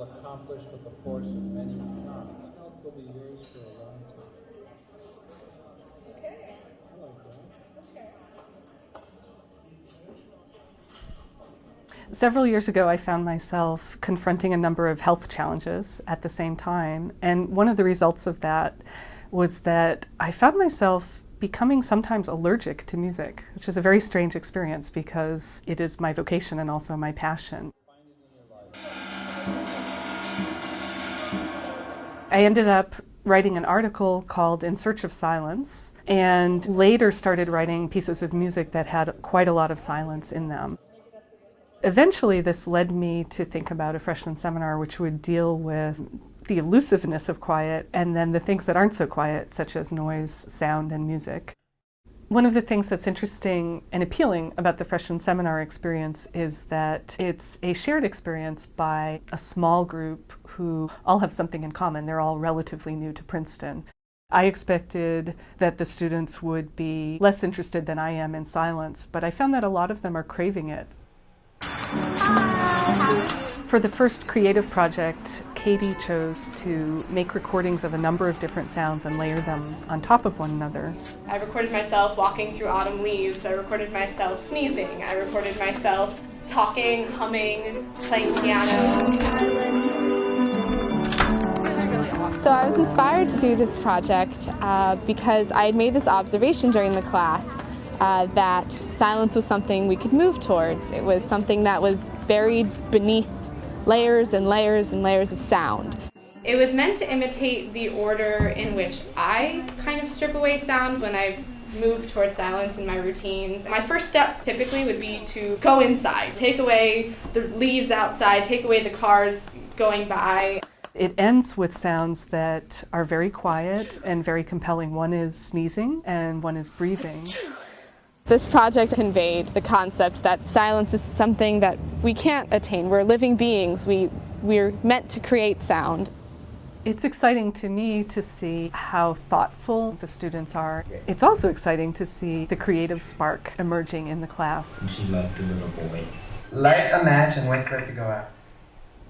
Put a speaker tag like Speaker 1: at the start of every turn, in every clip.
Speaker 1: will accomplish what the force of many cannot. Health will be yours for a long time.
Speaker 2: Okay.
Speaker 1: I like that.
Speaker 2: Okay.
Speaker 3: Several years ago, I found myself confronting a number of health challenges at the same time. And one of the results of that was that I found myself becoming sometimes allergic to music, which is a very strange experience because it is my vocation and also my passion. I ended up writing an article called In Search of Silence, and later started writing pieces of music that had quite a lot of silence in them. Eventually, this led me to think about a freshman seminar which would deal with the elusiveness of quiet and then the things that aren't so quiet, such as noise, sound, and music. One of the things that's interesting and appealing about the freshman seminar experience is that it's a shared experience by a small group who all have something in common. They're all relatively new to Princeton. I expected that the students would be less interested than I am in silence, but I found that a lot of them are craving it. For the first creative project, Katie chose to make recordings of a number of different sounds and layer them on top of one another.
Speaker 4: I recorded myself walking through autumn leaves. I recorded myself sneezing. I recorded myself talking, humming, playing piano.
Speaker 5: So I was inspired to do this project because I had made this observation during the class that silence was something we could move towards. It was something that was buried beneath layers and layers and layers of sound.
Speaker 4: It was meant to imitate the order in which I kind of strip away sound when I've moved towards silence in my routines. My first step typically would be to go inside, take away the leaves outside, take away the cars going by.
Speaker 3: It ends with sounds that are very quiet and very compelling. One is sneezing and one is breathing.
Speaker 5: This project conveyed the concept that silence is something that we can't attain. We're living beings. We're meant to create sound.
Speaker 3: It's exciting to me to see how thoughtful the students are. It's also exciting to see the creative spark emerging in the class.
Speaker 6: And she loved the little boy. Light a match and wait for it to go out.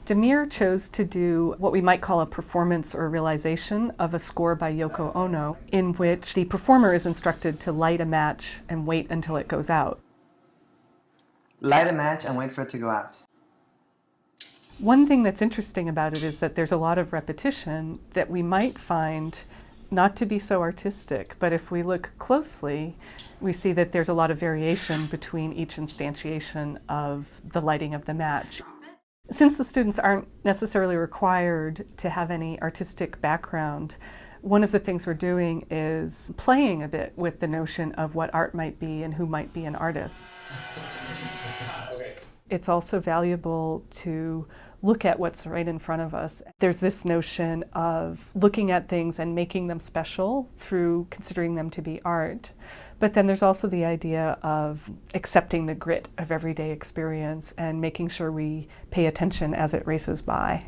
Speaker 3: Demir chose to do what we might call a performance or realization of a score by Yoko Ono, in which the performer is instructed to light a match and wait until it goes out.
Speaker 6: Light a match and wait for it to go out.
Speaker 3: One thing that's interesting about it is that there's a lot of repetition that we might find not to be so artistic, but if we look closely, we see that there's a lot of variation between each instantiation of the lighting of the match. Since the students aren't necessarily required to have any artistic background, one of the things we're doing is playing a bit with the notion of what art might be and who might be an artist. It's also valuable to look at what's right in front of us. There's this notion of looking at things and making them special through considering them to be art. But then there's also the idea of accepting the grit of everyday experience and making sure we pay attention as it races by.